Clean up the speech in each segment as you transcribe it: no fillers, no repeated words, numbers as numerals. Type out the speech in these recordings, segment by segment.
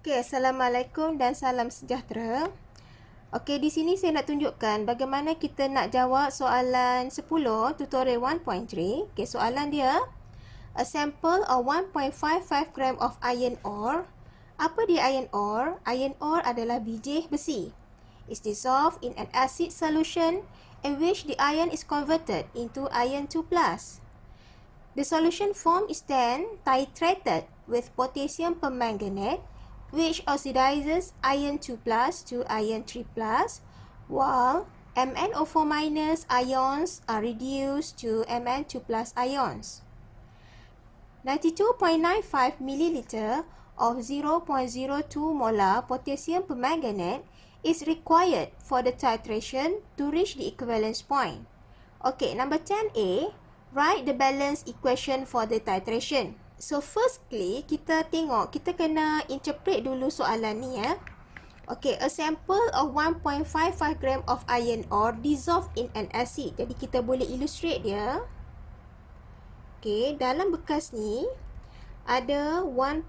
Okey, Assalamualaikum dan salam sejahtera. Okey, di sini saya nak tunjukkan bagaimana kita nak jawab soalan 10 tutorial 1.3. Okey, soalan dia, a sample of 1.55 gram of iron ore. Apa dia iron ore? Iron ore adalah biji besi. It's dissolved in an acid solution in which the iron is converted into iron 2+. The solution form is then titrated with potassium permanganate, which oxidizes iron 2+ to iron 3+, while MnO4- ions are reduced to Mn2+ ions. 92.95 ml of 0.02 molar potassium permanganate is required for the titration to reach the equivalence point. Okay, number 10A, write the balance equation for the titration. So, firstly, kita tengok, kita kena interpret dulu soalan ni ya. Okay, a sample of 1.55 gram of iron ore dissolved in an acid. Jadi, kita boleh illustrate dia. Okay, dalam bekas ni, ada 1.55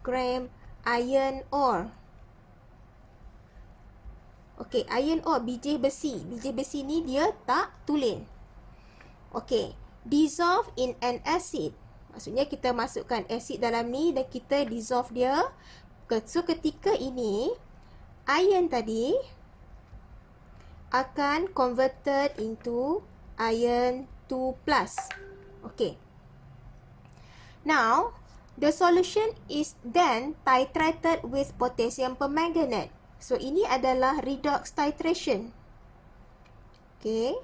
gram iron ore. Okay, iron ore, biji besi. Biji besi ni dia tak tulen. Okay, dissolve in an acid. Maksudnya kita masukkan asid dalam ni dan kita dissolve dia. So, ketika ini, iron tadi akan converted into iron 2+. Okay. Now, the solution is then titrated with potassium permanganate. So, ini adalah redox titration. Okay.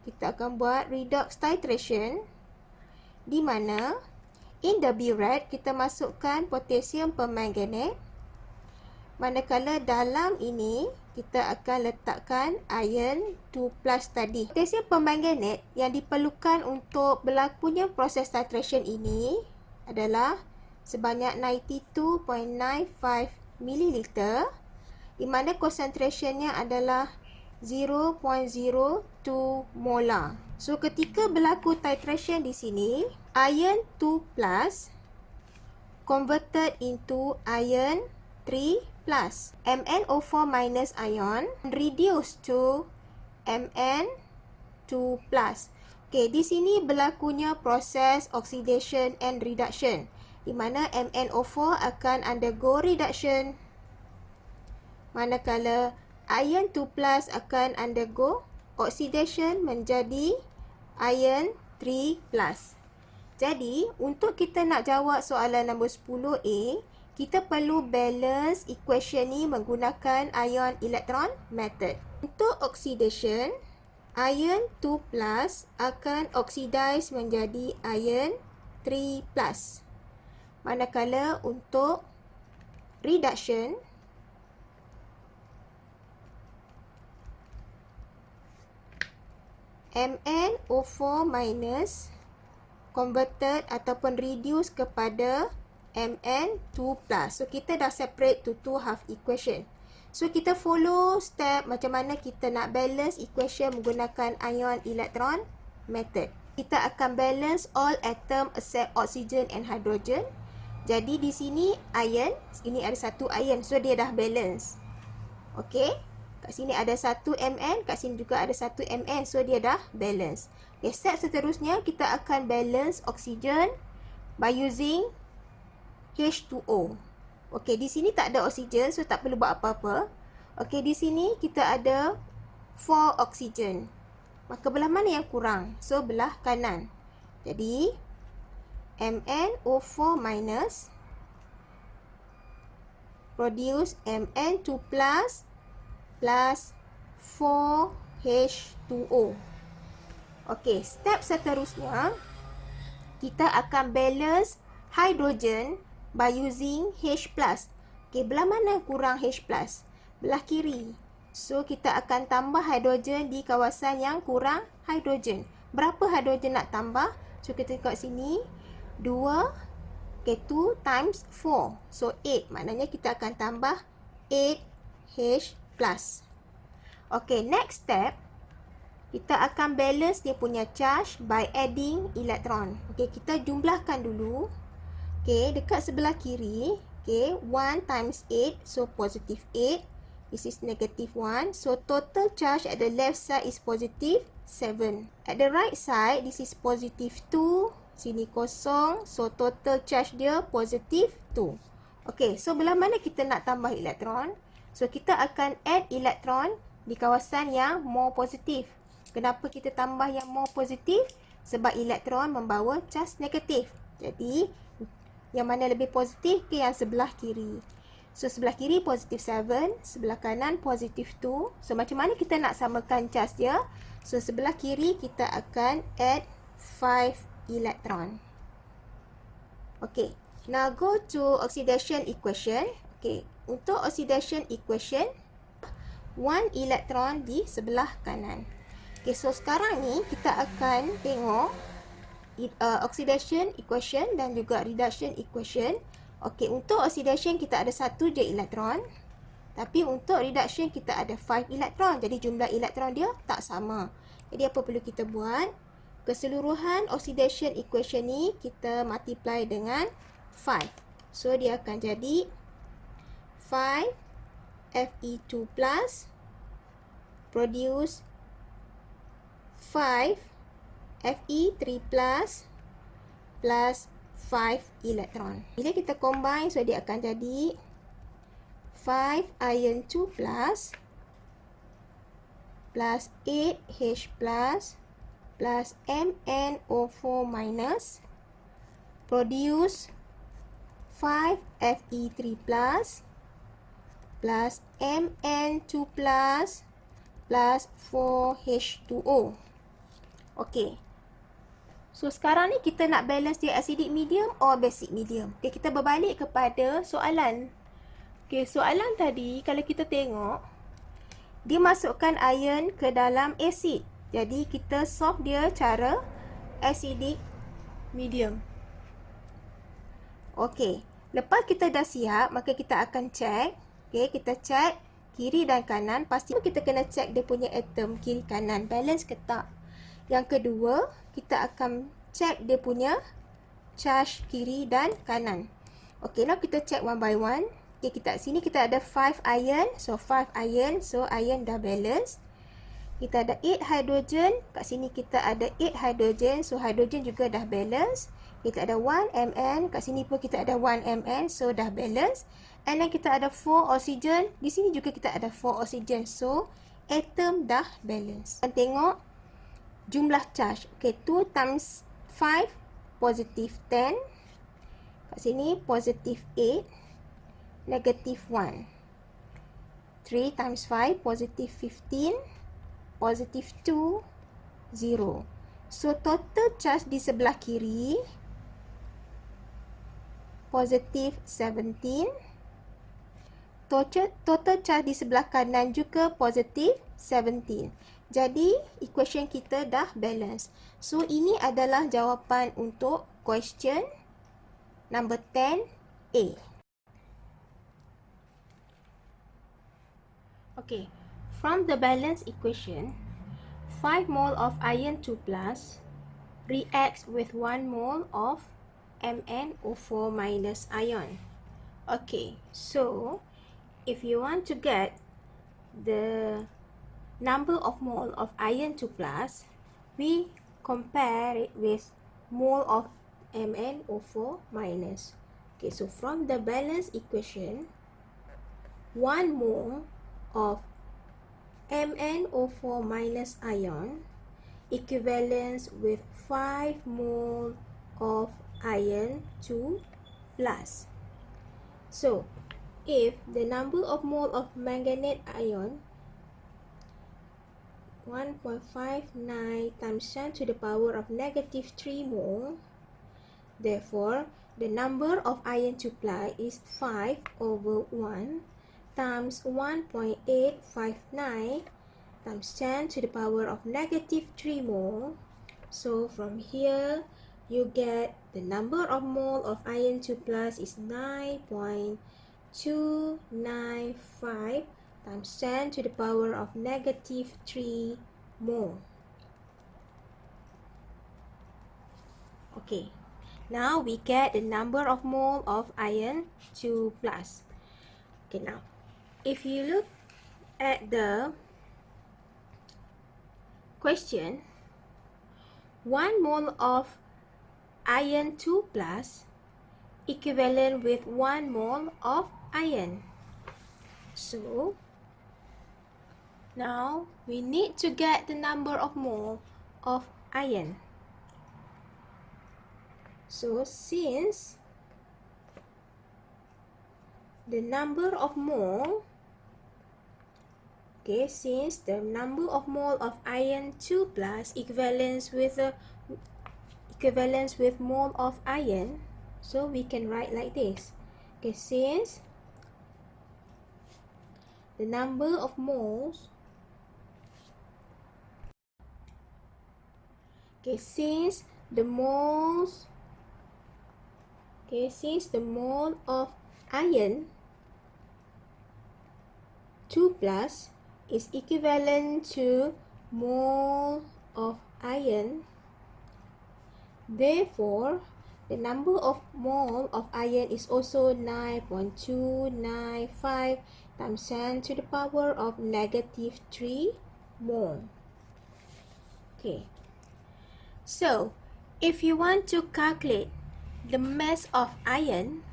Kita akan buat redox titration di mana in the burette kita masukkan potassium permanganate, manakala dalam ini kita akan letakkan iron 2+ tadi. Potassium permanganate yang diperlukan untuk berlakunya proses titration ini adalah sebanyak 92.95 ml, di mana concentrationnya adalah 0.02 molar. So, ketika berlaku titration di sini, iron 2+ converted into iron 3+. MnO4- ion reduced to Mn2+. Okay, di sini berlakunya proses oxidation and reduction, di mana MnO4 akan undergo reduction, manakala iron 2+ akan undergo oxidation menjadi iron 3+. Jadi, untuk kita nak jawab soalan nombor 10A, kita perlu balance equation ni menggunakan ion electron method. Untuk oxidation, iron 2+ akan oxidize menjadi iron 3+. Manakala untuk reduction, MnO4- converted ataupun reduce kepada Mn2+. So, kita dah separate to two half equation. So, kita follow step macam mana kita nak balance equation menggunakan ion electron method. Kita akan balance all atom except oxygen and hydrogen. Jadi, di sini iron, ini ada satu iron. So, dia dah balance. Okay. Kat sini ada 1 Mn, kat sini juga ada 1 Mn. So, dia dah balance. Okay, step seterusnya, kita akan balance oksigen by using H2O. Okay, di sini tak ada oksigen, so tak perlu buat apa-apa. Okay, di sini kita ada 4 oksigen. Maka belah mana yang kurang? So, belah kanan. Jadi, MnO4- produce Mn2+ plus 4H2O. Okey, step seterusnya, kita akan balance hydrogen by using H+. Okey, belah mana kurang H+? Belah kiri. So, kita akan tambah hydrogen di kawasan yang kurang hydrogen. Berapa hydrogen nak tambah? So, kita tengok sini. 2, okay, 2 times 4. So, 8. Maknanya kita akan tambah 8H+. Okay, next step, kita akan balance dia punya charge by adding electron. Okay, kita jumlahkan dulu. Okay, dekat sebelah kiri, okay, 1 times 8, so positive 8. This is negative 1. So, total charge at the left side is positive 7. At the right side, this is positive 2. Sini kosong. So, total charge dia positive 2. Okay, so belah mana kita nak tambah elektron? So, kita akan add elektron di kawasan yang more positif. Kenapa kita tambah yang more positif? Sebab elektron membawa charge negatif. Jadi, yang mana lebih positif ke yang sebelah kiri? So, sebelah kiri positif 7, sebelah kanan positif 2. So, macam mana kita nak samakan charge dia? So, sebelah kiri kita akan add 5 elektron. Okay, now go to oxidation equation. Okay, untuk oxidation equation, 1 elektron di sebelah kanan. Okay, so sekarang ni kita akan tengok oxidation equation dan juga reduction equation. Okey, untuk oxidation kita ada 1 je elektron. Tapi untuk reduction kita ada 5 elektron. Jadi jumlah elektron dia tak sama. Jadi apa perlu kita buat? Keseluruhan oxidation equation ni kita multiply dengan 5. So dia akan jadi 5 Fe2 plus produce 5 Fe3 plus 5 elektron. Bila kita combine, so dia akan jadi 5 iron 2 plus 8H plus MnO4 minus produce 5 Fe3 plus Mn2 plus 4H2O. Okey. So, sekarang ni kita nak balance dia acidic medium or basic medium. Okay, kita berbalik kepada soalan. Okay, soalan tadi kalau kita tengok, dia masukkan iron ke dalam asid. Jadi, kita solve dia cara acidic medium. Okay, lepas kita dah siap, maka kita akan check. Okay, kita check kiri dan kanan. Pasti kita kena check dia punya atom kiri kanan. Balance ke tak? Yang kedua, kita akan check dia punya charge kiri dan kanan. Okay, now kita check one by one. Okay, sini kita ada 5 iron. So, 5 iron. So, iron dah balance. Kita ada 8 hydrogen. Kat sini kita ada 8 hydrogen. So, hydrogen juga dah balance. Kita ada 1 Mn. Kat sini pun kita ada 1 Mn. So, dah balance. And then kita ada 4 oxygen. Di sini juga kita ada 4 oxygen. So, atom dah balance. Dan tengok jumlah charge. Okay, 2 times 5, positive 10. Kat sini, positive 8, negative 1. 3 times 5, positive 15, positive 2, 0. So, total charge di sebelah kiri, positive 17. Total charge di sebelah kanan juga positive 17. Jadi, equation kita dah balance. So, ini adalah jawapan untuk question number 10A. Okay, from the balance equation, 5 mole of iron 2 plus reacts with 1 mole of MnO4 minus ion. Okay, so, if you want to get the number of mole of iron 2 plus, we compare it with mole of MnO4 minus. Okay, so from the balance equation, 1 mole of MnO4 minus ion equivalents with 5 mole of iron 2 plus. So, if the number of mole of manganate ion 1.59 times 10 to the power of negative 3 mole. Therefore, the number of iron to apply is 5 over 1 times 1.859 times 10 to the power of negative 3 mole. So, from here, you get the number of mole of iron 2 plus is 9.295 times 10 to the power of negative 3 mole. Okay, Now we get the number of mole of iron 2 plus. Okay, now if you look at the question, 1 mole of iron 2 plus equivalent with 1 mole of iron. So now we need to get the number of mole of iron. So since the number of mole, since the number of mole of iron 2 plus equivalence with mole of iron, so we can write like this. Okay, since the number of moles, since the mole of iron 2 plus is equivalent to mole of iron, therefore the number of mole of iron is also 9.295 times 10 to the power of negative 3 mole. Okay, so if you want to calculate the mass of iron,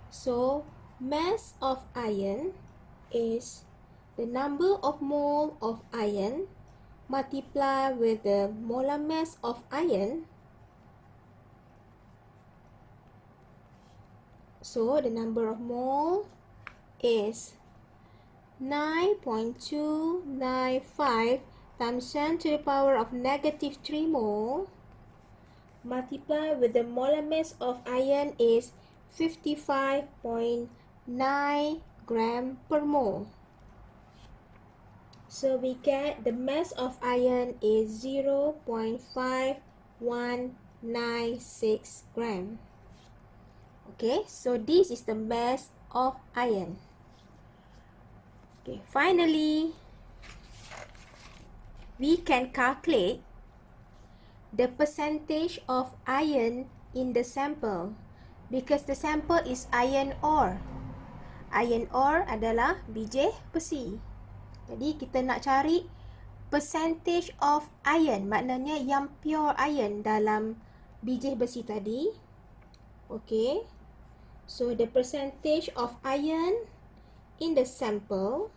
so mass of iron is the number of mole of iron multiplied with the molar mass of iron. So the number of mole is 9.295 times 10 to the power of negative 3 mole multiplied with the molar mass of iron is 55.9 gram per mole. So we get the mass of iron is 0.5196 gram. Okay, so this is the mass of iron. Okay, finally, we can calculate the percentage of iron in the sample because the sample is iron ore. Iron ore adalah biji besi. Jadi kita nak cari percentage of iron, maknanya yang pure iron dalam biji besi tadi. Okay, so the percentage of iron in the sample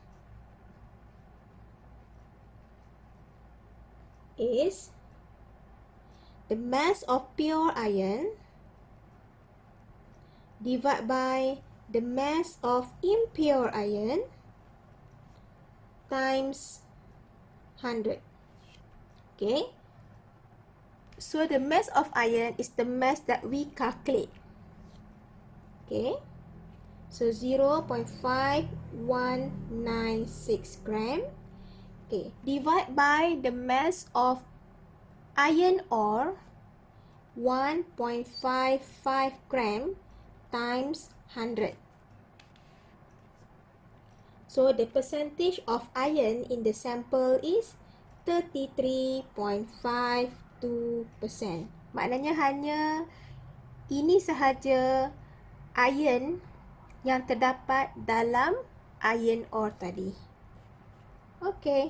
is the mass of pure iron divided by the mass of impure iron times 100. Okay, so the mass of iron is the mass that we calculate. Okay, so 0.5196 gram. Okay, divide by the mass of iron ore 1.55 gram times 100. So the percentage of iron in the sample is 33.52%. Maknanya hanya ini sahaja iron yang terdapat dalam iron ore tadi. Okay.